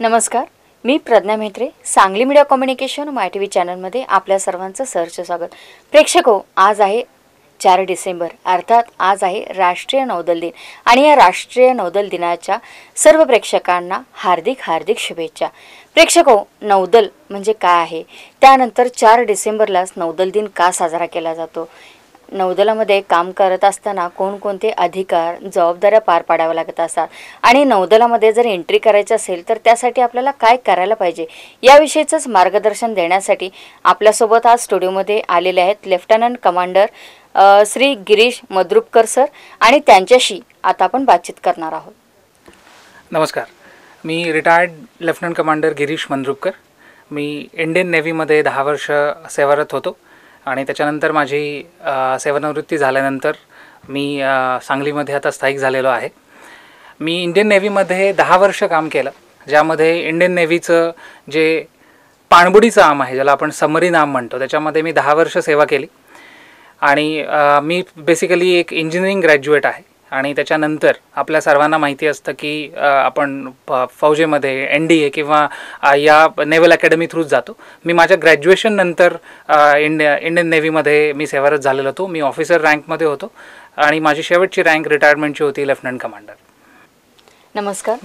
नमस्कार, मी Pragya Mhetre. Sangli media communication MyTV चॅनलमध्ये आपल्या सर्वांचं सहर्ष स्वागत. प्रेक्षको, आज आहे 4 डिसेंबर, अर्थात आज आहे राष्ट्रीय नौदल दिन. आणि या राष्ट्रीय नौदल दिनाच्या सर्व प्रेक्षकांना हार्दिक हार्दिक शुभेच्छा. प्रेक्षको, नौदल म्हणजे काय आहे, त्यानंतर 4 डिसेंबरलाच नौदल दिन का साजरा केला जातो, नौदलामध्ये काम करत असताना कोणकोणते अधिकार जबाबदाऱ्या पार पाडाव्या लागत असतात, आणि नौदलामध्ये जर एंट्री करायची असेल तर त्यासाठी आपल्याला काय करायला पाहिजे, याविषयीचंच मार्गदर्शन देण्यासाठी आपल्यासोबत आज स्टुडिओमध्ये आलेले आहेत lieutenant commander Shri Girish Mandrupkar sir, आणि त्यांच्याशी आता आपण बातचीत करणार आहोत. नमस्कार, मी retired lieutenant commander Girish Mandrupkar. मी इंडियन नेव्हीमध्ये 10 वर्ष सेवारत होतो आणि त्याच्यानंतर माझी सेवानिवृत्ती झाल्यानंतर मी सांगलीमध्ये आता स्थायिक झालेलो आहे. मी इंडियन नेव्हीमध्ये 10 वर्ष काम केलं, ज्यामध्ये इंडियन नेव्हीचं जे पाणबुडीचं आर्म आहे, ज्याला आपण सबमरीन आर्म म्हणतो, त्याच्यामध्ये मी 10 वर्ष सेवा केली. आणि मी बेसिकली एक इंजिनिअरिंग ग्रॅज्युएट आहे. आणि त्याच्यानंतर आपल्या सर्वांना माहिती असतं की आपण फौजेमध्ये NDA किंवा या नेव्हल अकॅडमी थ्रूच जातो. मी माझ्या ग्रॅज्युएशननंतर इंडियन नेव्हीमध्ये मी सेवारत झालेलो होतो. मी ऑफिसर रँकमध्ये होतो आणि माझी शेवटची रँक रिटायरमेंटची होती लेफ्टनंट कमांडर. नमस्कार,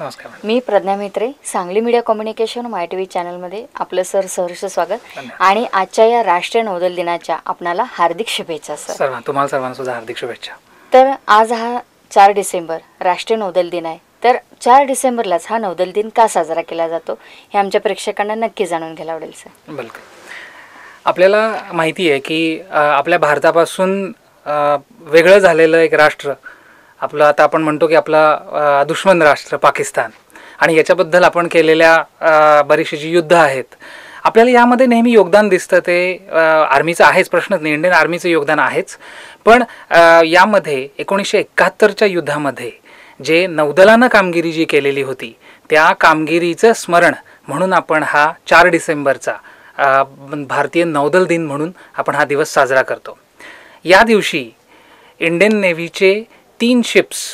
मी Pragya Mhetre. Sangli media communication MyTV चॅनलमध्ये आपलं सहर्ष स्वागत. आणि आजच्या या राष्ट्रीय नौदल दिनाच्या आपणाला हार्दिक शुभेच्छा सर. तुम्हाला सर्वांना सुद्धा हार्दिक शुभेच्छा. तर आज हा 4 डिसेंबर राष्ट्रीय नौदल दिन आहे. तर 4 डिसेंबरलाच हा नौदल दिन का साजरा केला जातो, हे आमच्या प्रेक्षकांना नक्की जाणून घ्यायला आवडेल सर. बिलकुल. आपल्याला माहिती आहे की आपल्या भारतापासून वेगळं झालेलं एक राष्ट्र आपलं, आता आपण म्हणतो की आपला दुश्मन राष्ट्र पाकिस्तान, आणि याच्याबद्दल आपण केलेल्या बरीचशी जी युद्ध आहेत, आपल्याला यामध्ये नेहमी योगदान दिसतं. ते आर्मीचं आहेच, प्रश्नच नाही, इंडियन आर्मीचं योगदान आहेच. पण यामध्ये 1971च्या युद्धामध्ये जे नौदलानं कामगिरी जी केलेली होती, त्या कामगिरीचं स्मरण म्हणून आपण हा 4 डिसेंबरचा भारतीय नौदल दिन म्हणून आपण हा दिवस साजरा करतो. या दिवशी इंडियन नेव्हीचे 3 शिप्स,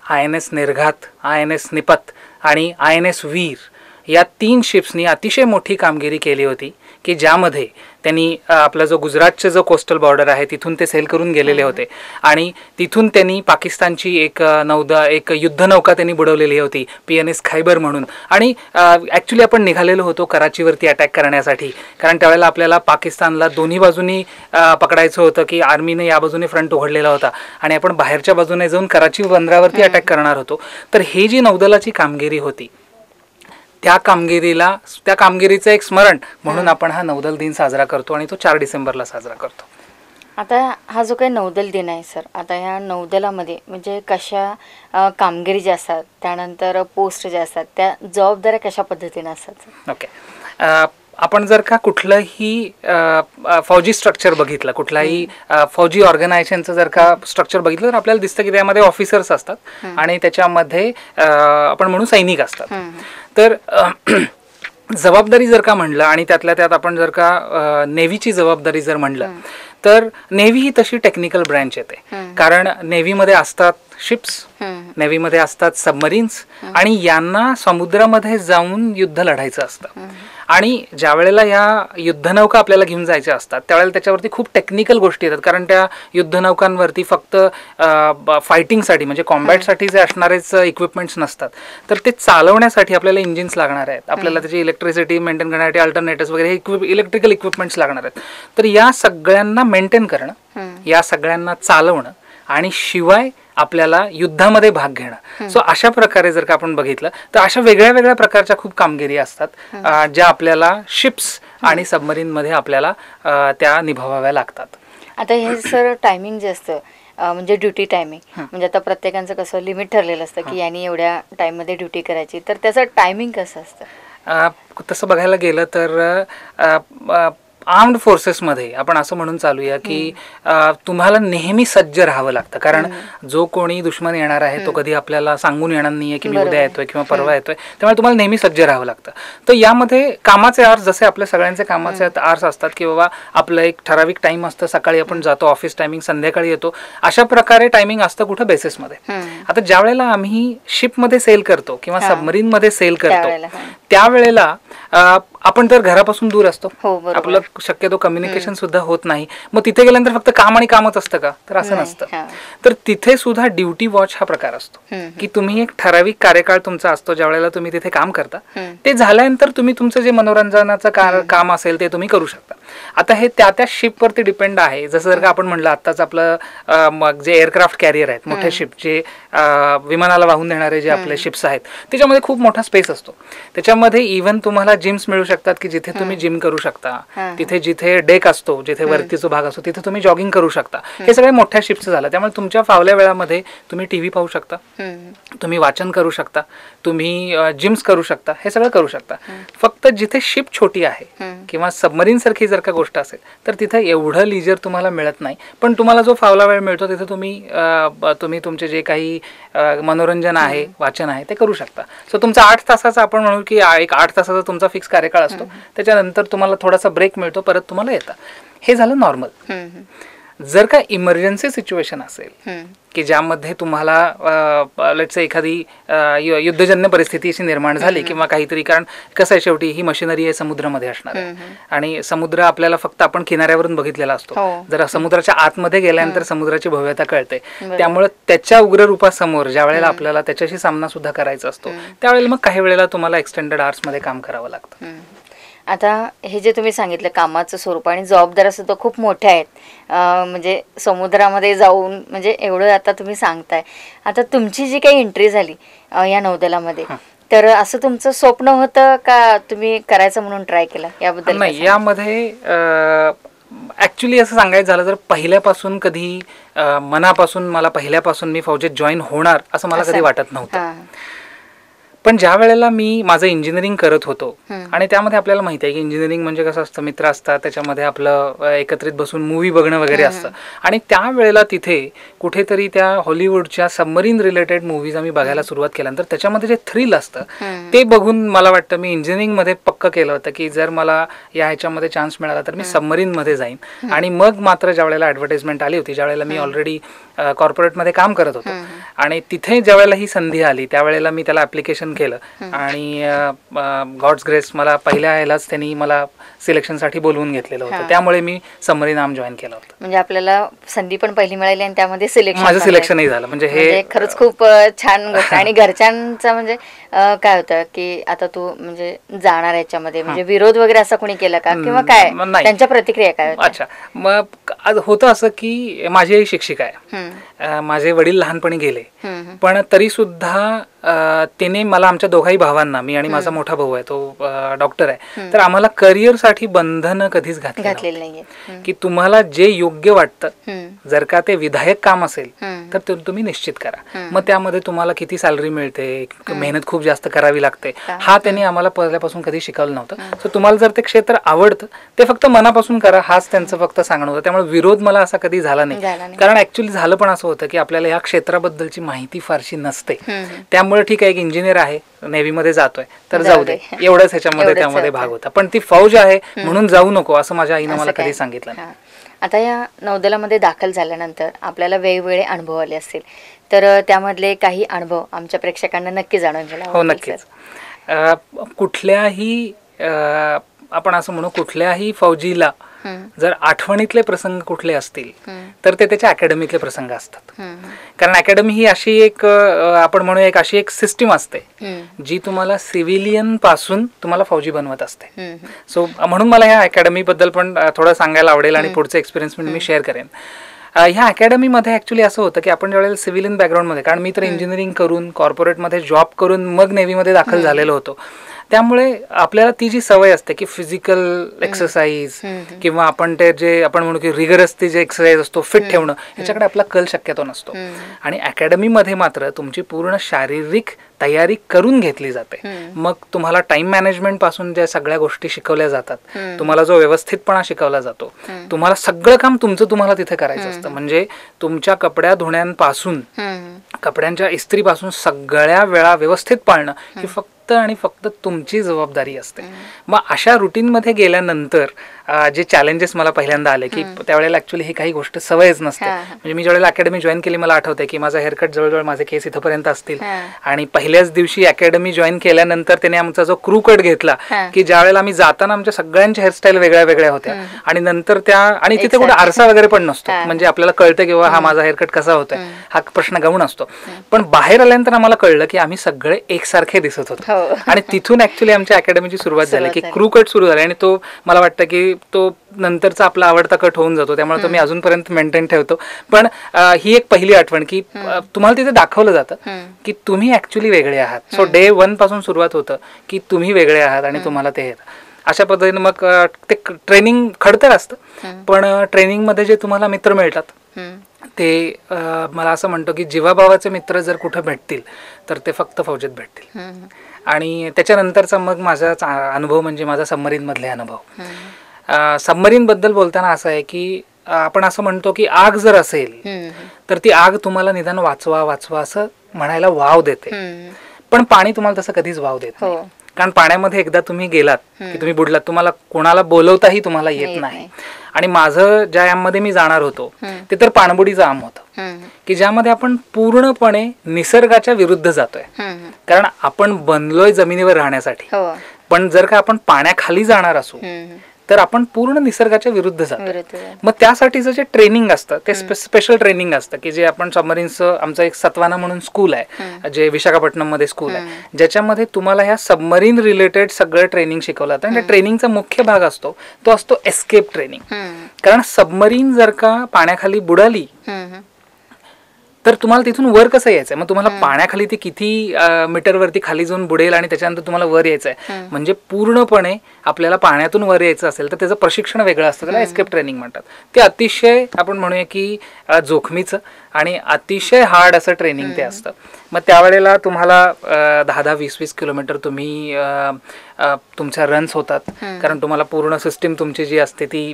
INS निर्घात, INS निपत आणि INS वीर, या 3 शिप्सनी अतिशय मोठी कामगिरी केली होती, की ज्यामध्ये त्यांनी आपला जो गुजरातचा जो कोस्टल बॉर्डर आहे तिथून ते सेल करून गेलेले होते. आणि तिथून त्यांनी पाकिस्तानची एक युद्धनौका त्यांनी बुडवलेली होती, PNS खैबर म्हणून. आणि ॲक्च्युली आपण निघालेलो होतो कराचीवरती अटॅक करण्यासाठी, कारण त्यावेळेला आपल्याला पाकिस्तानला दोन्ही बाजूनी पकडायचं होतं, की आर्मीने या बाजूने फ्रंट उघडलेला होता आणि आपण बाहेरच्या बाजूने जाऊन कराची बंदरावरती अटॅक करणार होतो. तर हे जी नौदलाची कामगिरी होती, त्या कामगिरीचं एक स्मरण म्हणून आपण हा नौदल दिन साजरा करतो आणि तो 4 डिसेंबरला साजरा करतो. आता हा जो काही नौदल दिन आहे सर, आता ह्या नौदलामध्ये म्हणजे कशा कामगिरी ज्या असतात, त्यानंतर पोस्ट ज्या असतात, त्या जबाबदाऱ्या कशा पद्धतीने असतात? ओके. आपण जर का कुठलंही फौजी स्ट्रक्चर बघितलं, कुठलाही फौजी ऑर्गनायझेशनचं जर का स्ट्रक्चर बघितलं, तर आपल्याला दिसतं की त्यामध्ये ऑफिसर्स असतात आणि त्याच्यामध्ये आपण म्हणू सैनिक असतात. तर जबाबदारी जर का म्हणलं, आणि त्यातल्या त्यात आपण जर का नेव्हीची जबाबदारी जर म्हणलं, तर नेव्ही ही तशी टेक्निकल ब्रँच येते. कारण नेव्हीमध्ये असतात शिप्स, नेव्हीमध्ये असतात सबमरीन्स, आणि यांना समुद्रामध्ये जाऊन युद्ध लढायचं असतं. आणि ज्या वेळेला या युद्धनौका आपल्याला घेऊन जायच्या असतात, त्यावेळेला त्याच्यावरती खूप टेक्निकल गोष्टी येतात. कारण त्या युद्धनौकांवरती फक्त फायटिंगसाठी म्हणजे कॉम्बॅटसाठी जे असणारेच इक्विपमेंट्स नसतात, तर ते चालवण्यासाठी आपल्याला इंजिन्स लागणार आहेत, आपल्याला त्याची इलेक्ट्रिसिटी मेंटेन करण्यासाठी अल्टरनेटर्स वगैरे हे इलेक्ट्रिकल इक्विपमेंट्स लागणार आहेत. तर या सगळ्यांना मेंटेन करणं, या सगळ्यांना चालवणं, आणि शिवाय आपल्याला युद्धामध्ये भाग घेणं. सो अशा प्रकारे जर का आपण बघितलं, तर अशा वेगळ्या वेगळ्या प्रकारच्या खूप कामगिरी असतात, ज्या आपल्याला शिप्स आणि सबमरीनमध्ये आपल्याला त्या निभावाव्या लागतात. आता हे सर टायमिंग जे असतं, म्हणजे ड्युटी टायमिंग, म्हणजे आता प्रत्येकाचं कसं लिमिट ठरलेलं असतं की यांनी एवढ्या टाईममध्ये ड्युटी करायची, तर त्याचं टायमिंग कसं असतं? तसं बघायला गेलं तर आर्म्ड फोर्सेसमध्ये आपण असं म्हणून चालूया की तुम्हाला नेहमी सज्ज राहावं लागतं, कारण जो कोणी दुश्मन येणार आहे तो कधी आपल्याला सांगून येणार नाहीये की मी उद्या येतोय किंवा परवा येतोय, त्यामुळे तुम्हाला नेहमी सज्ज राहावं लागतं. तर यामध्ये कामाचे आर्स, जसे आपल्या सगळ्यांचे कामाचे आर्स असतात की बाबा आपलं एक ठराविक टाइम असतं, सकाळी आपण जातो ऑफिस टायमिंग, संध्याकाळी येतो, अशा प्रकारे टायमिंग असतं कुठं बेसिसमध्ये. आता ज्या वेळेला आम्ही शिपमध्ये सेल करतो किंवा सबमरीन मध्ये सेल करतो त्यावेळेला आपण तर घरापासून दूर असतो, आपलं शक्यतो कम्युनिकेशन सुद्धा होत नाही. मग तिथे गेल्यानंतर फक्त काम आणि कामच असतं का, तर असं नसतं. तर तिथे सुद्धा ड्युटी वॉच हा प्रकार असतो की तुम्ही एक ठराविक कार्यकाळ तुमचा असतो ज्या वेळेला तुम्ही तिथे काम करता, ते झाल्यानंतर तुम्ही तुमचं जे मनोरंजनाचं काम असेल ते तुम्ही करू शकता. आता हे त्या शिपवरती डिपेंड आहे. जसं जर का आपण म्हटलं आत्ताच आपलं मग जे एअरक्राफ्ट कॅरियर आहेत, मोठे शिप जे विमानाला वाहून देणारे जे आपले शिप्स आहेत, त्याच्यामध्ये खूप मोठा स्पेस असतो. त्याच्यामध्ये इव्हन तुम्हाला जिम्स मिळू शकतात की जिथे तुम्ही जिम करू शकता, तिथे जिथे डेक असतो, जिथे वरतीचा भाग असतो, तिथे तुम्ही जॉगिंग करू शकता. हे सगळे मोठ्या शिप्स झालं. त्यामुळे तुमच्या फावल्या वेळामध्ये तुम्ही टीव्ही पाहू शकता, तुम्ही वाचन करू शकता, तुम्ही जिम्स करू शकता, हे सगळं करू शकता. फक्त जिथे शिप छोटी आहे किंवा सबमरीन सारखी जर का गोष्ट असेल तर तिथे एवढं लिजर तुम्हाला मिळत नाही. पण तुम्हाला जो फावला वेळ मिळतो तिथे तुम्ही तुमचे जे काही मनोरंजन आहे, वाचन आहे, ते करू शकता. सो तुमचा 8 तासाचा आपण म्हणू की एक 8 तासाचा तुमचा फिक्स कार्यकाळ असतो. त्याच्यानंतर तुम्हाला थोडासा ब्रेक मिळतो, परत तुम्हाला येतं. हे झालं नॉर्मल. जर का इमर्जन्सी सिच्युएशन असेल की ज्यामध्ये तुम्हाला लेट्स से एखादी युद्धजन्य परिस्थिती अशी निर्माण झाली किंवा काहीतरी, कारण कसं आहे शेवटी ही मशिनरी आहे समुद्रामध्ये असणार आहे आणि समुद्र आपल्याला फक्त आपण किनाऱ्यावरून बघितलेला असतो. जर समुद्राच्या आतमध्ये गेल्यानंतर समुद्राची भव्यता कळते. त्यामुळे त्याच्या उग्र रूपासमोर ज्या वेळेला आपल्याला त्याच्याशी सामना सुद्धा करायचा असतो त्यावेळेला मग काही वेळेला तुम्हाला एक्सटेंडेड आवर्समध्ये काम करावं लागतं. आता हे जे तुम्ही सांगितलं कामाचं स्वरूप आणि जबाबदाऱ्या सुद्धा खूप मोठ्या आहेत, म्हणजे समुद्रामध्ये जाऊन म्हणजे एवढं आता तुम्ही सांगताय. आता तुमची जी काही एंट्री झाली या नौदलामध्ये, तर असं तुमचं स्वप्न होतं का तुम्ही करायचं म्हणून ट्राय केलं? याबद्दल नाही, यामध्ये ॲक्च्युली असं सांगायचं झालं तर पहिल्यापासून कधी मनापासून मला पहिल्यापासून मी फौजेत जॉईन होणार असं मला कधी वाटत नव्हतं. पण ज्या वेळेला मी माझं इंजिनिअरिंग करत होतो आणि त्यामध्ये आपल्याला माहिती आहे की इंजिनिअरिंग म्हणजे कसं असतं, मित्र असतात, त्याच्यामध्ये आपलं एकत्रित बसून मूवी बघणं वगैरे असतं. आणि त्यावेळेला तिथे कुठेतरी त्या हॉलिवूडच्या सबमरीन रिलेटेड मूवीज आम्ही बघायला सुरुवात केल्यानंतर त्याच्यामध्ये जे थ्रिल असतं ते बघून मला वाटतं मी इंजिनिअरिंगमध्ये पक्क केलं होतं की जर मला या ह्याच्यामध्ये चान्स मिळाला तर मी सबमरीनमध्ये जाईन. आणि मग मात्र ज्या वेळेला ॲडव्हर्टाइजमेंट आली होती, ज्या वेळेला मी ऑलरेडी कॉर्पोरेटमध्ये काम करत होतो आणि तिथे ज्या वेळेला ही संधी आली त्यावेळेला मी त्याला ॲप्लिकेशन केलं आणि गॉड्स ग्रेस मला पहिल्या ह्यालाच त्यांनी मला सिलेक्शनसाठी बोलवून घेतलेलं होतं. त्यामुळे मी सबमरीन आर्म जॉईन केलं होतं. म्हणजे आपल्याला संधी पण पहिली मिळाली आणि त्यामध्ये माझं सिलेक्शनही झालं. म्हणजे हे खरंच खूप छान गोष्ट. आणि घरच्यांचं म्हणजे काय होतं की आता तू म्हणजे जाणार याच्यामध्ये, म्हणजे विरोध वगैरे असा कोणी केला का किंवा काय, त्यांच्या प्रतिक्रिया काय होत्या? अच्छा, मग होतं असं की माझी आई शिक्षिका आहे, माझे वडील लहानपणी गेले, पण तरी सुद्धा त्याने मला, आमच्या दोघाही भावांना, मी आणि माझा मोठा भाऊ आहे तो डॉक्टर आहे, तर आम्हाला करिअरसाठी बंधनं कधीच घातलेली नाहीये. की तुम्हाला जे योग्य वाटतं, जर का ते विधायक काम असेल तर ते तुम्ही निश्चित करा. मग त्यामध्ये तुम्हाला किती सॅलरी मिळते, मेहनत खूप जास्त करावी लागते, हा त्यांनी आम्हाला पहिल्यापासून कधी शिकवलं नव्हतं. सो तुम्हाला जर ते क्षेत्र आवडतं ते फक्त मनापासून करा, हाच त्यांचं फक्त सांगणं होतं. त्यामुळे विरोध मला असा कधी झाला नाही. कारण ऍक्च्युली झालं पण असं होतं की आपल्याला या क्षेत्राबद्दलची माहिती फारशी नसते. त्यामुळे ठीक आहे, एक इंजिनियर आहे, नेव्हीमध्ये जातोय तर जाऊ दे, एवढंच ह्याच्यामध्ये त्यामध्ये भाग होता. पण ती फौज आहे म्हणून जाऊ नको असं माझ्या आईनं मला कधी सांगितलं नाही. आता या नौदलामध्ये दाखल झाल्यानंतर आपल्याला वेगवेगळे अनुभव आले असतील, तर त्यामधले काही अनुभव आमच्या प्रेक्षकांना नक्की जाणून घ्यायला. हो, नक्कीच. कुठल्याही आपण असं म्हणू, कुठल्याही फौजीला जर आठवणीतले प्रसंग कुठले असतील तर ते त्याच्या अकॅडमीतले प्रसंग असतात. कारण अकॅडमी ही अशी एक आपण म्हणू एक अशी एक सिस्टीम असते जी तुम्हाला सिव्हिलियन पासून तुम्हाला फौजी बनवत असते. सो म्हणून मला ह्या अकॅडमी बद्दल पण थोडं सांगायला आवडेल आणि पुढचं एक्सपिरियन्स मी शेअर करेन. ह्या अकॅडमीमध्ये ॲक्च्युली असं होतं की आपण ज्यावेळेला सिव्हिलियन बॅकग्राऊंडमध्ये, कारण मी तर इंजिनिअरिंग करून कॉर्पोरेटमध्ये जॉब करून मग नेव्हीमध्ये दाखल झालेलो होतो, त्यामुळे आपल्याला ती जी सवय असते की फिजिकल एक्सरसाइज किंवा आपण ते जे आपण म्हणू की रिगरस ते जे एक्सरसाइज असतो फिट ठेवणं याच्याकडे आपला कल शक्यतो नसतो. आणि अकॅडमीमध्ये मात्र तुमची पूर्ण शारीरिक तयारी करून घेतली जाते. मग तुम्हाला टाइम मॅनेजमेंट पासून ज्या सगळ्या गोष्टी शिकवल्या जातात, तुम्हाला जो व्यवस्थितपणा शिकवला जातो, तुम्हाला सगळं काम तुमचं तुम्हाला तिथे करायचं असतं. म्हणजे तुमच्या कपड्या धुण्यापासून कपड्यांच्या इस्त्रीपासून सगळ्या वेळा व्यवस्थित पाळणं ही फक्त आणि फक्त तुमची जबाबदारी असते. मग अशा रुटीनमध्ये गेल्यानंतर जे चॅलेंजेस मला पहिल्यांदा आले की त्यावेळेला ऍक्च्युली ही काही गोष्ट सवयच नसते. म्हणजे मी ज्यावेळेला अकॅडमी जॉईन केली मला आठवतंय की माझा हेअरकट जवळजवळ माझे केस इथपर्यंत असतील आणि पहिल्याच दिवशी अकॅडमी जॉईन केल्यानंतर त्याने आमचा जो क्रू कट घेतला की ज्यावेळेला आम्ही जाताना आमच्या सगळ्यांच्या हेअरस्टाईल वेगळ्या वेगळ्या होत्या आणि नंतर त्या आणि तिथे कुठे आरसा वगैरे पण नसतो. म्हणजे आपल्याला कळतं किंवा हा माझा हेअरकट कसा होतोय हा प्रश्न गौण असतो. पण बाहेर आल्यानंतर आम्हाला कळलं की आम्ही सगळे एकसारखे दिसत होतो आणि तिथून ऍक्च्युली आमच्या अकॅडमीची सुरुवात झाली की क्रू कट सुरू झाला आणि तो मला वाटतं की तो नंतरचा आपला आवडता कट होऊन जातो. त्यामुळे तो मी अजूनपर्यंत मेंटेन ठेवतो. पण ही एक पहिली आठवण की तुम्हाला तिथे दाखवलं जातं की तुम्ही ऍक्च्युली वेगळे आहात. सो डे 1 पासून सुरुवात होतं की तुम्ही वेगळे आहात आणि तुम्हाला ते येतं. अशा पद्धतीने मग ते ट्रेनिंग खडतर असतं. पण ट्रेनिंगमध्ये जे तुम्हाला मित्र मिळतात ते मला असं म्हणतो की जीवाभावाचे मित्र जर कुठं भेटतील तर ते फक्त फौजेत भेटतील. आणि त्याच्यानंतरचा मग माझा अनुभव म्हणजे माझा सबमरीनमधले अनुभव. सबमरीनबद्दल बोलताना असं आहे की आपण असं म्हणतो की आग जर असेल तर ती आग तुम्हाला निदान वाचवा वाचवा असं म्हणायला वाव देते. पण पाणी तुम्हाला तसं कधीच वाव देत नाही. कारण पाण्यामध्ये एकदा तुम्ही गेलात की तुम्ही बुडलात, तुम्हाला कोणाला बोलवताही तुम्हाला येत नाही. आणि माझं ज्या यामध्ये मी जाणार होतो ते तर पाणबुडीचं आम होतं की ज्यामध्ये आपण पूर्णपणे निसर्गाच्या विरुद्ध जातोय. कारण आपण बनलोय जमिनीवर राहण्यासाठी, पण जर का आपण पाण्याखाली जाणार असू तर आपण पूर्ण निसर्गाच्या विरुद्ध जातो. मग त्यासाठीचं जे ट्रेनिंग असतं ते स्पेशल ट्रेनिंग असतं की जे आपण सबमरीनचं आमचं एक सत्वाना म्हणून स्कूल आहे जे विशाखापट्टणम मध्ये स्कूल आहे ज्याच्यामध्ये तुम्हाला ह्या सबमरीन रिलेटेड सगळं ट्रेनिंग शिकवलं जातं. आणि ट्रेनिंगचा मुख्य भाग असतो तो असतो एस्केप ट्रेनिंग. कारण सबमरीन जर का पाण्याखाली बुडाली तर तुम्हाला तिथून वर कसं यायचंय. मग तुम्हाला पाण्याखाली ती किती मीटरवरती खाली जाऊन बुडेल आणि त्याच्यानंतर तुम्हाला वर यायचंय. म्हणजे पूर्णपणे आपल्याला पाण्यातून वर यायचं असेल तर त्याचं प्रशिक्षण वेगळं असतं. त्याला एस्केप ट्रेनिंग म्हणतात. ते अतिशय आपण म्हणूया की जोखमीचं आणि अतिशय हार्ड असं ट्रेनिंग ते असतं. मग त्यावेळेला तुम्हाला 10-20 किलोमीटर तुम्ही तुमच्या रन्स होतात. कारण तुम्हाला पूर्ण सिस्टीम तुमची जी असते ती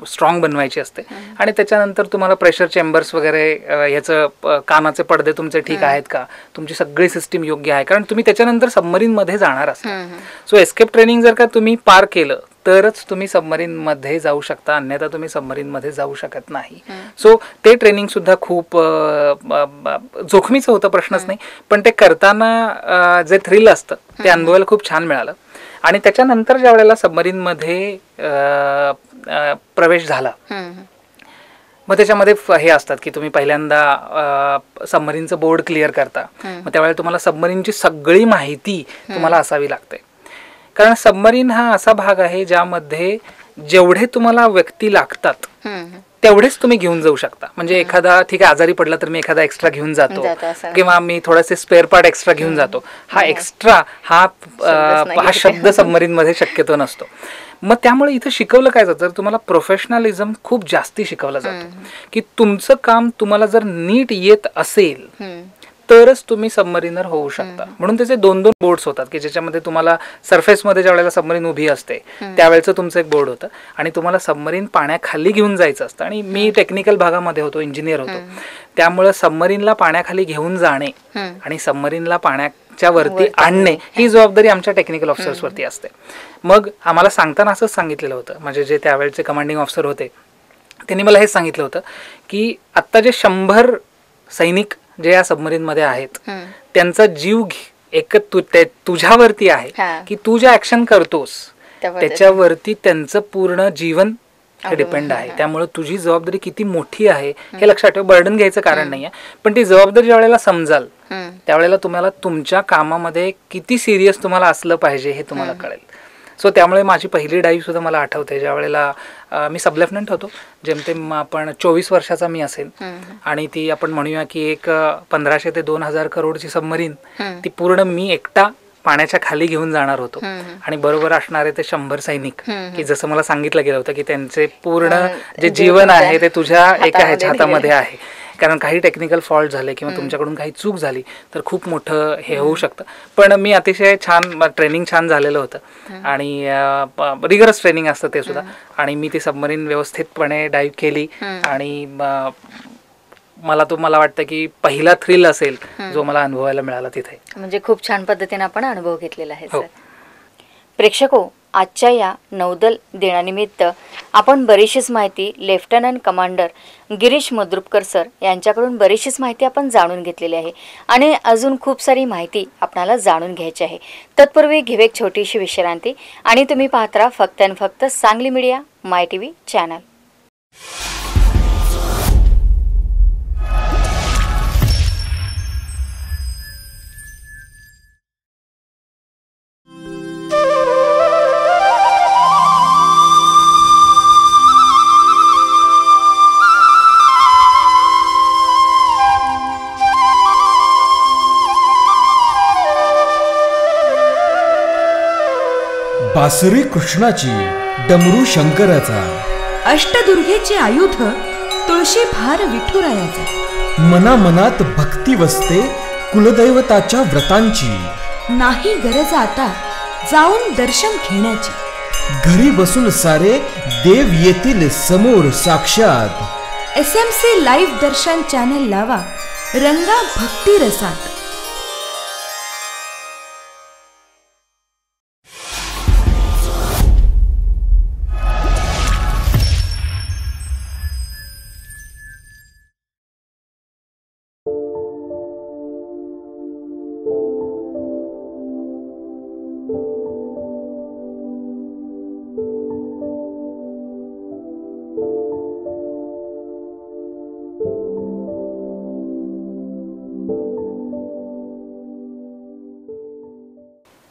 स्ट्रॉंग बनवायची असते. आणि त्याच्यानंतर तुम्हाला प्रेशर चेंबर्स वगैरे ह्याचं कानाचे पडदे तुमचे ठीक आहेत का, तुमची सगळी सिस्टीम योग्य आहे, कारण तुम्ही त्याच्यानंतर सबमरीनमध्ये जाणार असता. सो एस्केप ट्रेनिंग जर का तुम्ही पार केलं तरच तुम्ही सबमरीनमध्ये जाऊ शकता, अन्यथा तुम्ही सबमरीनमध्ये जाऊ शकत नाही. सो ते ट्रेनिंग सुद्धा खूप जोखमीचं होतं, प्रश्नच नाही. पण ते करताना जे थ्रिल असतं ते अनुभवायला खूप छान मिळालं. आणि त्याच्यानंतर ज्या वेळेला सबमरीनमध्ये प्रवेश झाला मग त्याच्यामध्ये हे असतात की तुम्ही पहिल्यांदा सबमरीनचं बोर्ड क्लिअर करता. मग त्यावेळेला तुम्हाला सबमरीनची सगळी माहिती तुम्हाला असावी लागते. कारण सबमरीन हा असा भाग आहे ज्यामध्ये जेवढे तुम्हाला व्यक्ती लागतात तेवढेच तुम्ही घेऊन जाऊ शकता. म्हणजे एखादा ठीक आहे आजारी पडला तर मी एखादा एक्स्ट्रा घेऊन जातो किंवा मी थोडेसे स्पेअर पार्ट एक्स्ट्रा घेऊन जातो. हा एक्स्ट्रा हा शब्द सबमरीन मध्ये शक्यतो नसतो. मग त्यामुळे इथं शिकवलं काय जातं, तुम्हाला प्रोफेशनलिझम खूप जास्ती शिकवलं जातं की तुमचं काम तुम्हाला जर नीट येत असेल तरच तुम्ही सबमरीनर होऊ शकता. म्हणून त्याचे 2-2 बोर्ड्स होतात की ज्याच्यामध्ये तुम्हाला सरफेसमध्ये ज्या वेळेला सबमरीन उभी असते त्यावेळेचं तुमचं एक बोर्ड होतं आणि तुम्हाला सबमरीन पाण्याखाली घेऊन जायचं असतं. आणि मी टेक्निकल भागामध्ये होतो, इंजिनियर होतो, त्यामुळे सबमरीनला पाण्याखाली घेऊन जाणे आणि सबमरीनला पाण्याच्या वरती आणणे ही जबाबदारी आमच्या टेक्निकल ऑफिसर्स वरती असते. मग आम्हाला सांगताना असंच सांगितलेलं होतं, म्हणजे जे त्यावेळेचे कमांडिंग ऑफिसर होते त्यांनी मला हेच सांगितलं होतं की आत्ता जे 100 सैनिक जे या सबमरीनमध्ये आहेत त्यांचा जीव एक तुझ्यावरती आहे की तू ज्या ऍक्शन करतोस त्याच्यावरती त्यांचं पूर्ण जीवन हे डिपेंड आहे. त्यामुळे तुझी जबाबदारी किती मोठी आहे हे लक्षात ठेव. बर्डन घ्यायचं कारण नाहीये, पण ती जबाबदारी ज्या वेळेला समजाल त्यावेळेला तुम्हाला तुमच्या कामामध्ये किती सिरियस तुम्हाला असलं पाहिजे हे तुम्हाला कळेल. सो त्यामुळे माझी पहिली डाईव्ह सुद्धा मला आठवते ज्या वेळेला मी सब लेफ्टनंट होतो, जेमतेम आपण 24 वर्षाचा मी असेल आणि ती आपण म्हणूया की एक 1500 ते 2000 करोडची सबमरीन ती पूर्ण मी एकटा पाण्याच्या खाली घेऊन जाणार होतो आणि बरोबर असणारे ते 100 सैनिक, की जसं मला सांगितलं गेलं होतं की त्यांचे पूर्ण जे जीवन आहे ते तुझ्या एका ह्याच्या हातामध्ये आहे. कारण काही टेक्निकल फॉल्ट झाले किंवा तुमच्याकडून काही चूक झाली तर खूप मोठं हे होऊ शकतं. पण मी अतिशय छान ट्रेनिंग छान झालेलं होतं आणि रिगरस ट्रेनिंग असतं ते सुद्धा. आणि मी ती सबमरीन व्यवस्थितपणे डाईव्ह केली आणि मला वाटतं की पहिला थ्रिल असेल जो मला अनुभवायला मिळाला तिथे. म्हणजे खूप छान पद्धतीने आपण अनुभव घेतलेला आहे सर. प्रेक्षको, आजच्या या नौदल दिनानिमित्त आपण बरीचशीच माहिती लेफ्टनंट कमांडर गिरीश मद्रुपकर सर यांच्याकडून बरीचशीच माहिती आपण जाणून घेतलेली आहे आणि अजून खूप सारी माहिती आपणाला जाणून घ्यायची आहे. तत्पूर्वी घेऊ एक छोटीशी विश्रांती आणि तुम्ही पाहत राहा फक्त आणि फक्त सांगली मीडिया माय TV चॅनल. बासरी कृष्णाची, डमरू शंकराचा, अष्टदुर्गेचे आयुध तुळशी भार विठुरायाचा. मनामनात भक्ती वसते कुलदैवताच्या व्रतांची. नाही गरज आता जाऊन दर्शन घेण्याची. घरी बसून सारे देव येतील समोर साक्षात. SMC लाईव्ह दर्शन चॅनल लावा, रंगा भक्ती रसात.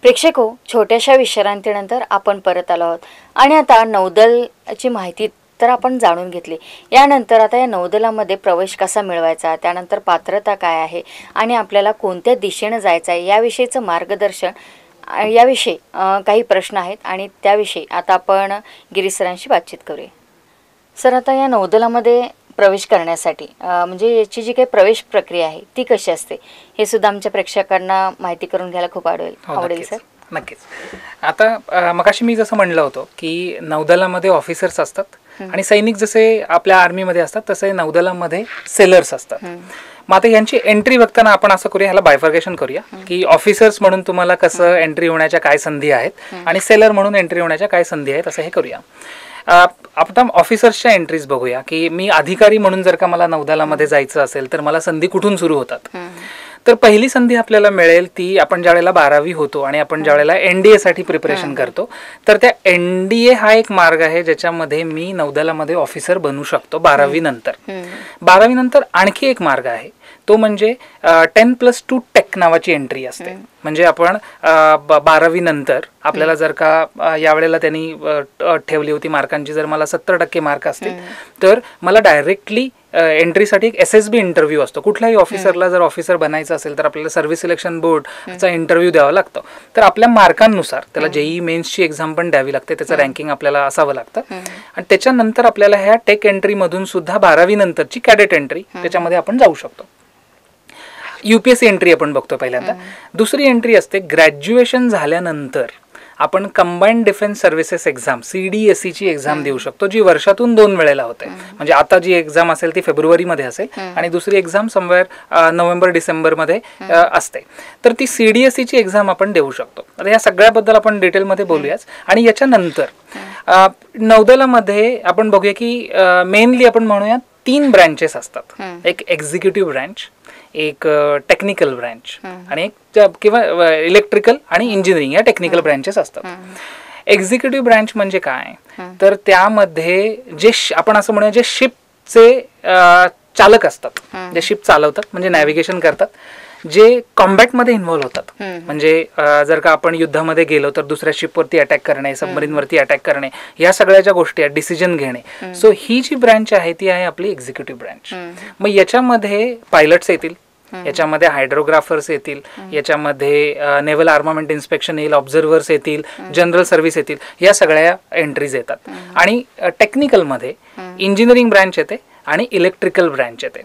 प्रेक्षको, छोट्याशा विश्रांतीनंतर आपण परत आलो आहोत आणि आता नौदलची माहिती तर आपण जाणून घेतली. यानंतर आता या नौदलामध्ये प्रवेश कसा मिळवायचा, त्यानंतर पात्रता काय आहे आणि आपल्याला कोणत्या दिशेनं जायचं आहे याविषयीचं मार्गदर्शन, याविषयी काही प्रश्न आहेत आणि त्याविषयी आता आपण गिरीश सरांशी बातचीत करूया. सर, आता या नौदलामध्ये प्रवेश करण्यासाठी म्हणजे याची जी काही प्रवेश प्रक्रिया आहे ती कशी असते हे सुद्धा आमच्या प्रेक्षकांना माहिती करून घ्यायला खूप आवडेल सर. नक्कीच. आता मगाशी मी जसं म्हणलं होतं की नौदलामध्ये ऑफिसर्स असतात आणि सैनिक जसे आपल्या आर्मीमध्ये असतात तसे नौदलामध्ये सेलर्स असतात. मग आता यांची एंट्री बघताना आपण असं करूया, ह्याला बायफर्गेशन करूया की ऑफिसर्स म्हणून तुम्हाला कसं एंट्री होण्याच्या काय संधी आहेत आणि सेलर म्हणून एंट्री होण्याच्या काय संधी आहेत असं हे करूया. आपण ऑफिसर्सच्या एंट्रीज बघूया की मी अधिकारी म्हणून जर का मला नौदलामध्ये जायचं असेल तर मला संधी कुठून सुरू होतात. तर पहिली संधी आपल्याला मिळेल ती आपण ज्यावेळेला 12वी होतो आणि आपण ज्यावेळेला NDA साठी प्रिपरेशन करतो तर त्या NDA हा एक मार्ग आहे ज्याच्यामध्ये मी नौदलामध्ये ऑफिसर बनू शकतो 12वी नंतर. 12वी नंतर आणखी एक मार्ग आहे, तो म्हणजे 10+2 टेक नावाची एंट्री असते. म्हणजे आपण 12वी नंतर आपल्याला जर का यावेळेला त्यांनी ठेवली होती मार्कांची, जर मला 70% मार्क असतील तर मला डायरेक्टली एंट्रीसाठी एक SSB इंटरव्ह्यू असतो. कुठल्याही ऑफिसरला जर ऑफिसर बनायचं असेल तर आपल्याला सर्व्हिस सिलेक्शन बोर्डचा इंटरव्ह्यू द्यावा लागतो. तर आपल्या मार्कांनुसार त्याला JEE मेन्सची एक्झाम पण द्यावी लागते, त्याचं रँकिंग आपल्याला असावं लागतं. आणि त्याच्यानंतर आपल्याला ह्या टेक एंट्रीमधून सुद्धा 12वी नंतरची कॅडेट एंट्री त्याच्यामध्ये आपण जाऊ शकतो. UPSC एंट्री आपण बघतो पहिल्यांदा. दुसरी एंट्री असते ग्रॅज्युएशन झाल्यानंतर आपण combined defence services exam CDSE ची एक्झाम देऊ शकतो, जी वर्षातून 2 वेळेला होते. म्हणजे आता जी एक्झाम असेल ती फेब्रुवारीमध्ये असेल आणि दुसरी एक्झाम समवेअर नोव्हेंबर-डिसेंबरमध्ये असते. तर ती CDSE ची एक्झाम आपण देऊ शकतो. आता या सगळ्याबद्दल आपण डिटेलमध्ये बोलूयाच. आणि याच्यानंतर नौदलामध्ये आपण बघूया की मेनली आपण म्हणूया 3 ब्रँचेस असतात. एक एक्झिक्युटिव्ह ब्रँच, एक टेक्निकल ब्रँच आणि एक किंवा इलेक्ट्रिकल आणि इंजिनिअरिंग या टेक्निकल ब्रँचेस असतात. एक्झिक्युटिव्ह ब्रँच म्हणजे काय, तर त्यामध्ये जे आपण असं म्हणूया जे शिपचे चालक असतात, जे शिप चालवतात म्हणजे नॅव्हिगेशन करतात, जे कॉम्बॅटमध्ये इन्व्हॉल्व्ह होतात. म्हणजे जर का आपण युद्धामध्ये गेलो तर दुसऱ्या शिपवरती अटॅक करणे, सबमरीनवरती अटॅक करणे, या सगळ्या ज्या गोष्टी आहेत, डिसिजन घेणे. सो ही जी ब्रँच आहे ती आहे आपली एक्झिक्युटिव्ह ब्रँच. मग याच्यामध्ये पायलट्स येतील, याच्यामध्ये हायड्रोग्राफर्स येतील, याच्यामध्ये नेव्हल आर्मामेंट इन्स्पेक्शन येईल, ऑब्झर्व्हर्स येतील, जनरल सर्व्हिस येतील, या सगळ्या एंट्रीज येतात. आणि टेक्निकलमध्ये इंजिनिअरिंग ब्रँच येते आणि इलेक्ट्रिकल ब्रँच येते.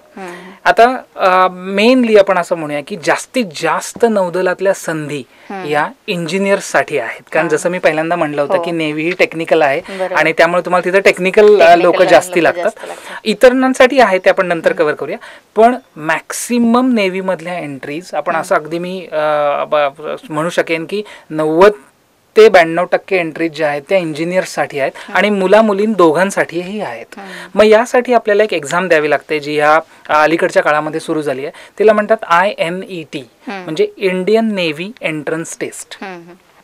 आता मेनली आपण असं म्हणूया की जास्तीत जास्त नौदलातल्या संधी या इंजिनियर्ससाठी आहेत. कारण जसं मी पहिल्यांदा म्हणलं होतं की नेव्ही ही टेक्निकल आहे आणि त्यामुळे तुम्हाला तिथं टेक्निकल लोक जास्ती लागतात. इतरांसाठी आहे ते आपण नंतर कव्हर करूया. पण मॅक्सिमम नेव्हीमधल्या एंट्रीज आपण असं अगदी मी म्हणू शकेन की 90 ते 92% एंट्रीज ज्या आहेत त्या इंजिनियर्ससाठी आहेत आणि मुलामुलीं दोघांसाठीही आहेत. मग यासाठी आपल्याला एक एक्झाम द्यावी लागते जी ह्या अलीकडच्या काळामध्ये सुरू झाली आहे. तिला म्हणतात INET, म्हणजे इंडियन नेव्ही एंट्रन्स टेस्ट.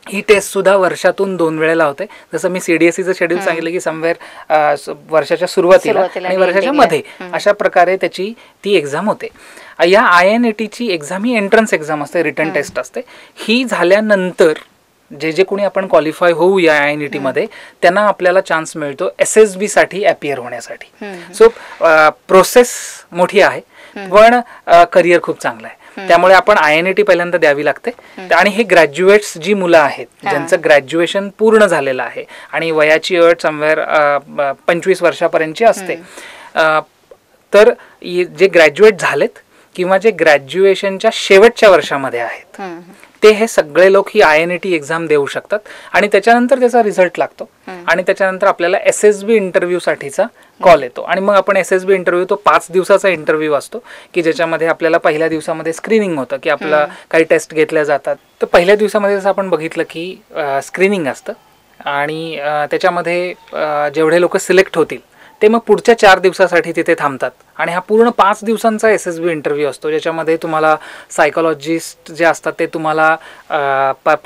ही टेस्ट सुद्धा वर्षातून 2 वेळेला होते. जसं मी CDSEचं शेड्यूल सांगितलं की समवेअर वर्षाच्या सुरुवातीला आणि वर्षाच्या मध्ये, अशा प्रकारे त्याची ती एक्झाम होते. या INETची एक्झाम ही एंट्रन्स एक्झाम असते, रिटर्न टेस्ट असते. ही झाल्यानंतर जे कोणी आपण क्वालिफाय होऊ या INET मध्ये त्यांना आपल्याला चान्स मिळतो SSB साठी अपियर होण्यासाठी. सो प्रोसेस मोठी आहे पण करिअर खूप चांगलं आहे. त्यामुळे आपण INET पहिल्यांदा द्यावी लागते. आणि हे ग्रॅज्युएट्स जी मुलं आहेत ज्यांचं ग्रॅज्युएशन पूर्ण झालेलं आहे आणि वयाची अट समवेअर 25 वर्षापर्यंतची असते, तर जे ग्रॅज्युएट झालेत किंवा जे ग्रॅज्युएशनच्या शेवटच्या वर्षामध्ये आहेत ते हे सगळे लोक ही INET एक्झाम देऊ शकतात. आणि त्याच्यानंतर त्याचा रिझल्ट लागतो आणि त्याच्यानंतर आपल्याला SSB इंटरव्ह्यूसाठीचा कॉल येतो. आणि मग आपण SSB इंटरव्ह्यू, तो 5 दिवसाचा इंटरव्ह्यू असतो की ज्याच्यामध्ये आपल्याला पहिल्या दिवसामध्ये स्क्रीनिंग होतं की आपलं काही टेस्ट घेतल्या जातात. तर पहिल्या दिवसामध्ये जसं आपण बघितलं की स्क्रीनिंग असतं आणि त्याच्यामध्ये जेवढे लोक सिलेक्ट होतील ते मग पुढच्या 4 दिवसासाठी तिथे थांबतात. आणि हा पूर्ण 5 दिवसांचा SSB इंटरव्ह्यू असतो ज्याच्यामध्ये तुम्हाला सायकोलॉजिस्ट जे असतात ते तुम्हाला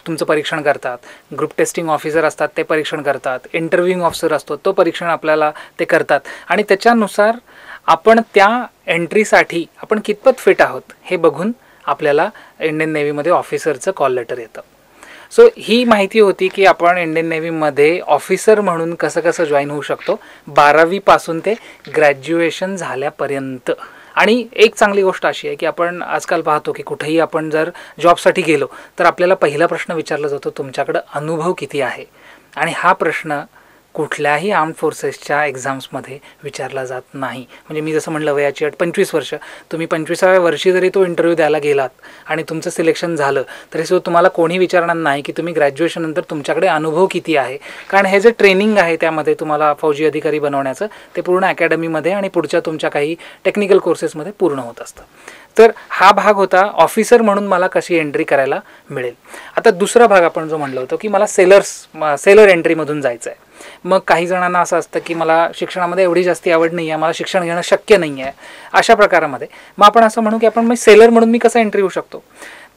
तुमचं परीक्षण करतात, ग्रुप टेस्टिंग ऑफिसर असतात ते परीक्षण करतात, इंटरव्ह्यूइंग ऑफिसर असतो तो परीक्षण आपल्याला ते करतात. आणि त्याच्यानुसार आपण त्या एंट्रीसाठी आपण कितपत फिट आहोत हे बघून आपल्याला इंडियन नेव्हीमध्ये ऑफिसरचं कॉल लेटर येतं. सो ही माहिती होती की आपण इंडियन नेव्हीमध्ये ऑफिसर म्हणून कसं कसं जॉईन होऊ शकतो 12वी पासून ते ग्रॅज्युएशन झाल्यापर्यंत. आणि एक चांगली गोष्ट अशी आहे की आपण आजकाल पाहतो की कुठेही आपण जर जॉबसाठी गेलो तर आपल्याला पहिला प्रश्न विचारला जातो तुमच्याकडं अनुभव किती आहे. आणि हा प्रश्न कुठल्याही आर्म्ड फोर्सेसच्या एक्झाम्समध्ये विचारला जात नाही. म्हणजे मी जसं म्हणलं वयाची अट 25 वर्ष, तुम्ही 25व्या वर्षी जरी तो इंटरव्ह्यू द्यायला गेलात आणि तुमचं सिलेक्शन झालं तरी सुद्धा तुम्हाला कोणी विचारणार नाही की तुम्ही ग्रॅज्युएशननंतर तुमच्याकडे अनुभव किती आहे. कारण हे जे ट्रेनिंग आहे त्यामध्ये तुम्हाला फौजी अधिकारी बनवण्याचं ते पूर्ण अकॅडमीमध्ये आणि पुढच्या तुमच्या काही टेक्निकल कोर्सेसमध्ये पूर्ण होत असतं. तर हा भाग होता ऑफिसर म्हणून मला कशी एंट्री करायला मिळेल. आता दुसरा भाग आपण जो म्हणलं होतं की मला सेलर एंट्रीमधून जायचं आहे. मग काही जणांना असं असतं की मला शिक्षणामध्ये एवढी जास्ती आवड नाही आहे, मला शिक्षण घेणं शक्य नाही आहे. अशा प्रकारामध्ये मग आपण असं म्हणू की आपण मग सेलर म्हणून मी कसं एंट्री होऊ शकतो.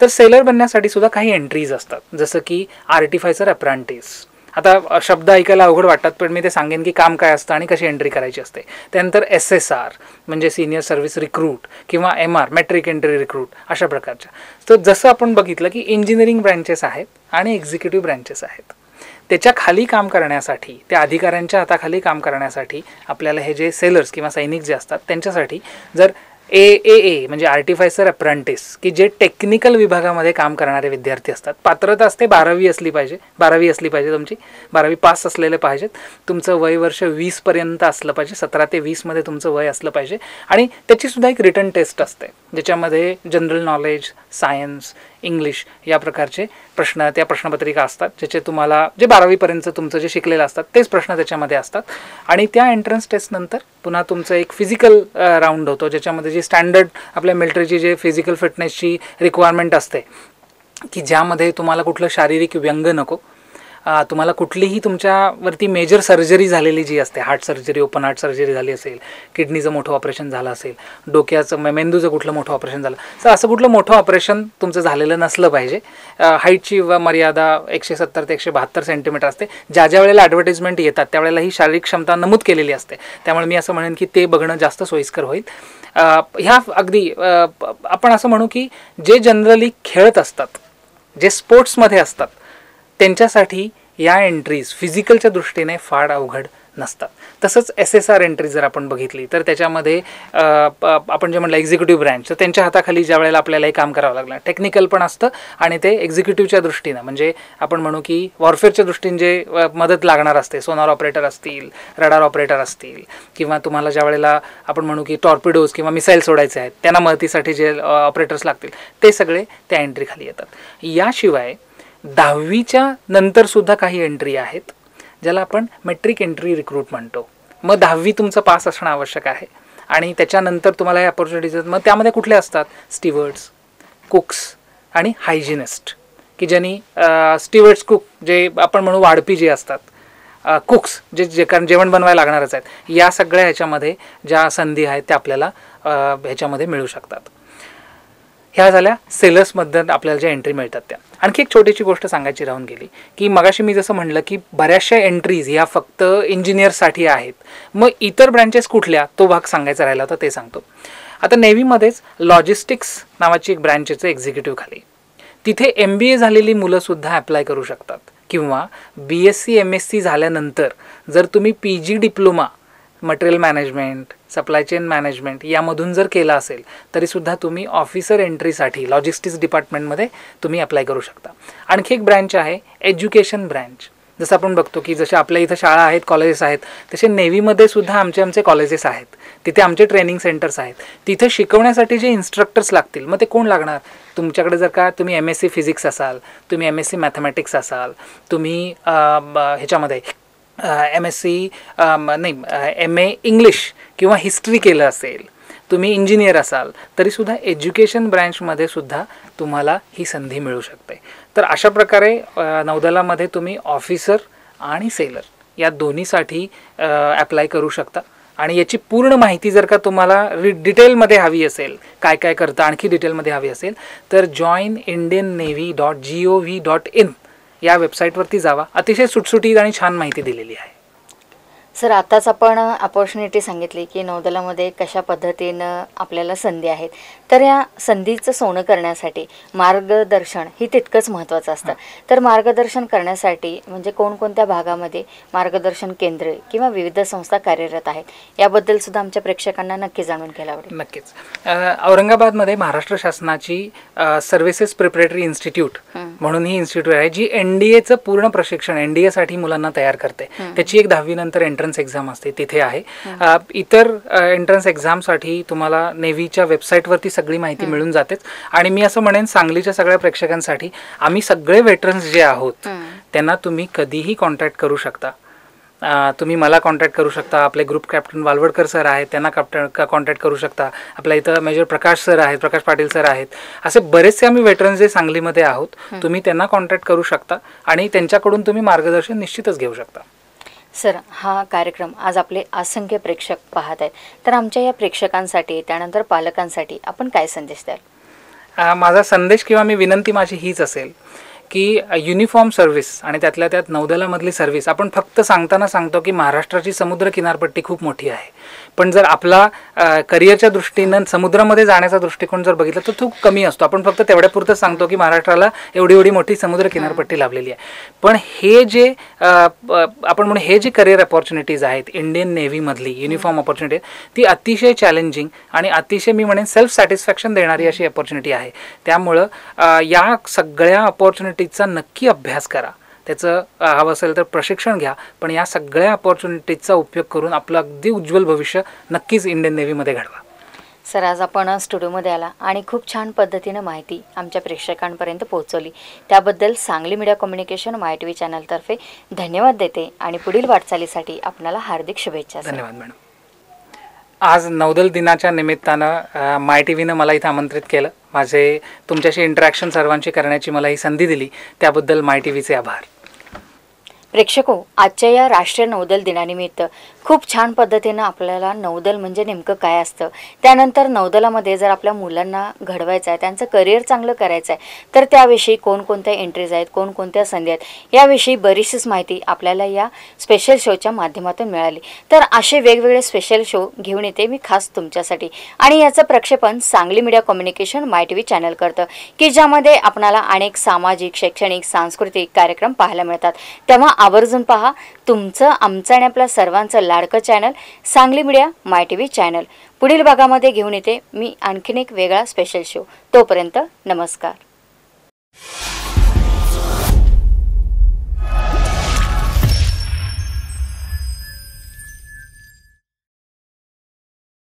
तर सेलर बनण्यासाठी सुद्धा काही एंट्रीज असतात जसं की आर्टिफायसर अप्रेंटिस. आता शब्द ऐकायला अवघड वाटतात पण मी ते सांगेन की काम काय असतं आणि कशी एंट्री करायची असते. त्यानंतर SSR म्हणजे सिनियर सर्व्हिस रिक्रूट किंवा MR मॅट्रिक एंट्री रिक्रूट अशा प्रकारच्या. तर जसं आपण बघितलं की इंजिनिअरिंग ब्रँचेस आहेत आणि एक्झिक्युटिव्ह ब्रँचेस आहेत. त्याच्या खाली काम करण्यासाठी, त्या अधिकाऱ्यांच्या हाताखाली काम करण्यासाठी आपल्याला हे जे सेलर्स किंवा सैनिक जे असतात त्यांच्यासाठी जर AAA म्हणजे आर्टिफायसर अप्रेंटिस की जे टेक्निकल विभागामध्ये काम करणारे विद्यार्थी असतात, पात्रता असते 12वी असली पाहिजे तुमची, 12वी पास असलेले पाहिजेत, तुमचं वय वर्ष 20 पर्यंत असलं पाहिजे, 17 ते 20 मध्ये तुमचं वय असलं पाहिजे. आणि त्याची सुद्धा एक रिटन टेस्ट असते ज्याच्यामध्ये जनरल नॉलेज, सायन्स, इंग्लिश या प्रकारचे प्रश्न, त्या प्रश्नपत्रिका असतात ज्याचे तुम्हाला जे 12वी पर्यंत तुमचं जे शिकलेलं असतात तेच प्रश्न त्याच्यामध्ये असतात. आणि त्या एंट्रन्स टेस्ट नंतर पुन्हा तुमचं एक फिजिकल राऊंड होतो ज्याच्यामध्ये जी स्टँडर्ड आपल्या मिलिटरीची जे फिजिकल फिटनेसची रिक्वायरमेंट असते की ज्यामध्ये तुम्हाला कुठलं शारीरिक व्यंग नको, तुम्हाला कुठलीही तुमच्यावरती मेजर सर्जरी झालेली जी असते, heart surgery, open heart surgery झाली असेल, किडनीचं मोठं ऑपरेशन झालं असेल, डोक्याचं मेंदूचं कुठलं मोठं ऑपरेशन झालं, तर असं कुठलं मोठं ऑपरेशन तुमचं झालेलं नसलं पाहिजे. हाईटची मर्यादा 170 ते 172 सेंटीमीटर असते. ज्या वेळेला ॲडव्हर्टाइजमेंट येतात त्यावेळेला ही शारीरिक क्षमता नमूद केलेली असते. त्यामुळे मी असं म्हणेन की ते बघणं जास्त सोयीस्कर होईल. ह्या अगदी आपण असं म्हणू की जे जनरली खेळत असतात, जे स्पोर्ट्समध्ये असतात त्यांच्यासाठी या एंट्रीज फिजिकलच्या दृष्टीने फार अवघड नसतात. तसंच SSR एंट्री जर आपण बघितली तर त्याच्यामध्ये आपण जे म्हटलं एक्झिक्युटिव्ह ब्रँच, तर त्यांच्या हाताखाली ज्या वेळेला आपल्याला हे काम करावं लागलं, टेक्निकल पण असतं आणि ते एक्झिक्युटिव्हच्या दृष्टीनं म्हणजे आपण म्हणू की वॉरफेअरच्या दृष्टीने जे मदत लागणार असते, सोनार ऑपरेटर असतील, रडार ऑपरेटर असतील, किंवा तुम्हाला ज्या वेळेला आपण म्हणू की टॉर्पिडोज किंवा मिसाईल सोडायचे आहेत त्यांना मदतीसाठी जे ऑपरेटर्स लागतील, ते सगळे त्या एंट्रीखाली येतात. याशिवाय 10वीच्या नंतरसुद्धा काही एंट्री आहेत ज्याला आपण मेट्रिक एंट्री रिक्रूट म्हणतो. मग 10वी तुमचं पास असणं आवश्यक आहे आणि त्याच्यानंतर तुम्हाला हे अपॉर्च्युनिटीज, मग त्यामध्ये कुठले असतात, स्टीवर्ड्स, कुक्स आणि हायजिनिस्ट, की ज्यांनी स्टीवर्ड्स, कुक जे आपण म्हणू वाढपी जे असतात, कुक्स जे कारण जेवण बनवायला लागणारच आहेत, या सगळ्या ह्याच्यामध्ये ज्या संधी आहेत त्या आपल्याला ह्याच्यामध्ये मिळू शकतात. ह्या झाल्या सेलर्समध्ये आपल्याला ज्या एंट्री मिळतात त्या. आणखी एक छोटीशी गोष्ट सांगायची राहून गेली की मगाशी मी जसं म्हटलं की बऱ्याचशा एंट्रीज ह्या फक्त इंजिनियर्ससाठी आहेत. मग इतर ब्रँचेस कुठल्या, तो भाग सांगायचा राहिला होता, ते सांगतो. आता नेव्हीमध्येच लॉजिस्टिक्स नावाची एक ब्रँच आहे एक्झिक्युटिव्ह खाली. तिथे MBA झालेली मुलंसुद्धा अप्लाय करू शकतात, किंवा BSc MSc झाल्यानंतर जर तुम्ही PG diploma material management, supply chain management यामधून जर केला असेल तरीसुद्धा तुम्ही ऑफिसर एंट्रीसाठी लॉजिस्टिक्स डिपार्टमेंटमध्ये तुम्ही अप्लाय करू शकता. आणखी एक ब्रँच आहे एज्युकेशन ब्रँच. जसं आपण बघतो की जसे आपल्या इथं शाळा आहेत, कॉलेजेस आहेत, तसे नेव्हीमध्ये सुद्धा आमचे कॉलेजेस आहेत, तिथे आमचे ट्रेनिंग सेंटर्स आहेत. तिथे शिकवण्यासाठी जे इन्स्ट्रक्टर्स लागतील, मग ते कोण लागणार, तुमच्याकडे जर का तुम्ही MSc फिजिक्स असाल, तुम्ही MSc मॅथमॅटिक्स असाल, तुम्ही ह्याच्यामध्ये MSc MA इंग्लिश किंवा हिस्ट्री केलं असेल, तुम्ही इंजिनियर असाल, तरीसुद्धा एज्युकेशन ब्रँचमध्ये सुद्धा तुम्हाला ही संधी मिळू शकते. तर अशा प्रकारे नौदलामध्ये तुम्ही ऑफिसर आणि सेलर या दोन्हीसाठी ॲप्लाय करू शकता. आणि याची पूर्ण माहिती जर का तुम्हाला डिटेलमध्ये हवी असेल, काय काय करतं आणखी डिटेलमध्ये हवी असेल, तर joinindiannavy.gov.in या वेबसाईटवरती जावा. अतिशय सुटसुटीत आणि छान माहिती दिलेली आहे. सर, आताच आपण अपॉर्च्युनिटी सांगितली की नौदलामध्ये कशा पद्धतीनं आपल्याला संधी आहेत. तर या संधीचं सोनं करण्यासाठी मार्गदर्शन ही तितकंच महत्त्वाचं असतं. तर मार्गदर्शन करण्यासाठी म्हणजे कोणकोणत्या भागामध्ये मार्गदर्शन केंद्रे किंवा विविध संस्था कार्यरत आहेत याबद्दल सुद्धा आमच्या प्रेक्षकांना नक्की जाणून घ्यायला आवडेल. नक्कीच. औरंगाबादमध्ये महाराष्ट्र शासनाची सर्व्हिसेस प्रिपरेटरी इन्स्टिट्यूट म्हणून ही इन्स्टिट्यूट आहे, जी NDAचं पूर्ण प्रशिक्षण NDAसाठी मुलांना तयार करते. त्याची एक 10वी नंतर एंट्रन्स एक्झाम असते, तिथे आहे. इतर एंट्रन्स एक्झामसाठी तुम्हाला नेव्हीच्या वेबसाईटवरती सगळी माहिती मिळून जातेच. आणि मी असं म्हणेन सांगलीच्या सगळ्या प्रेक्षकांसाठी, आम्ही सगळे वेटरन्स जे आहोत त्यांना तुम्ही कधीही कॉन्टॅक्ट करू शकता. तुम्ही मला कॉन्टॅक्ट करू शकता, आपले ग्रुप कॅप्टन वालवडकर सर आहेत त्यांना कॉन्टॅक्ट करू शकता, आपल्या इथं मेजर प्रकाश सर आहेत, प्रकाश पाटील सर आहेत, असे बरेचसे आम्ही वेटरन्स जे सांगलीमध्ये आहोत, तुम्ही त्यांना कॉन्टॅक्ट करू शकता आणि त्यांच्याकडून तुम्ही मार्गदर्शन निश्चितच घेऊ शकता. सर, हा कार्यक्रम आज आपले असंख्य प्रेक्षक पाहत आहेत, तर आमच्या या प्रेक्षकांसाठी त्यानंतर पालकांसाठी आपण काय संदेश द्याल? माझा संदेश किंवा मी विनंती माझी हीच असेल की युनिफॉर्म सर्व्हिस आणि त्यातल्या त्यात नौदलामधली सर्व्हिस, आपण फक्त सांगताना सांगतो की महाराष्ट्राची समुद्र किनारपट्टी खूप मोठी आहे, पण जर आपला करिअरच्या दृष्टीनं समुद्रामध्ये जाण्याचा दृष्टिकोन जर बघितला तर खूप कमी असतो. आपण फक्त तेवढ्यापुरतंच सांगतो की महाराष्ट्राला एवढी मोठी समुद्र किनारपट्टी लाभलेली आहे. पण हे जे आपण म्हणून हे जे करिअर अपॉर्च्युनिटीज आहेत इंडियन नेव्हीमधली युनिफॉर्म अपॉर्च्युनिटी, ती अतिशय चॅलेंजिंग आणि अतिशय मी म्हणेन सेल्फ सॅटिस्फॅक्शन देणारी अशी अपॉर्च्युनिटी आहे. त्यामुळं या सगळ्या अपॉर्च्युनिटीजचा नक्की अभ्यास करा, त्याचं हवं असेल तर प्रशिक्षण घ्या, पण या सगळ्या अपॉर्च्युनिटीजचा उपयोग करून आपलं अगदी उज्ज्वल भविष्य नक्कीच इंडियन नेव्हीमध्ये घडवा. सर, आज आपण स्टुडिओमध्ये आला आणि खूप छान पद्धतीनं माहिती आमच्या प्रेक्षकांपर्यंत पोहोचवली, त्याबद्दल सांगली मीडिया कम्युनिकेशन MyTV चॅनलतर्फे धन्यवाद देते आणि पुढील वाटचालीसाठी आपल्याला हार्दिक शुभेच्छा. धन्यवाद मॅडम. आज नौदल दिनाच्या निमित्तानं MyTVनं मला इथं आमंत्रित केलं, माझे तुमच्याशी इंटरॅक्शन सर्वांची करण्याची मला ही संधी दिली, त्याबद्दल MyTVचे आभार. प्रेक्षको, आजच्या या राष्ट्रीय नौदल दिनानिमित्त खूप छान पद्धतीनं आपल्याला नौदल म्हणजे नेमकं काय असतं, त्यानंतर नौदलामध्ये जर आपल्या मुलांना घडवायचं आहे, त्यांचं करिअर चांगलं करायचं आहे, तर त्याविषयी कोणकोणत्या एंट्रीज आहेत, कोणकोणत्या संधी आहेत, याविषयी बरीचशीच माहिती आपल्याला या स्पेशल शोच्या माध्यमातून मिळाली. तर असे वेगवेगळे स्पेशल शो घेऊन येते मी खास तुमच्यासाठी, आणि याचं प्रक्षेपण Sangli media communication MyTV channel करतं, की ज्यामध्ये आपणाला अनेक सामाजिक, शैक्षणिक, सांस्कृतिक कार्यक्रम पाहायला मिळतात. तेव्हा आवर्जून पहा तुमचं, आमचं आणि आपल्या सर्वांचं लाडकं चॅनल सांगली मीडिया माय TV चॅनल. पुढील भागामध्ये घेऊन येते मी आणखीन एक वेगळा स्पेशल शो. तोपर्यंत नमस्कार.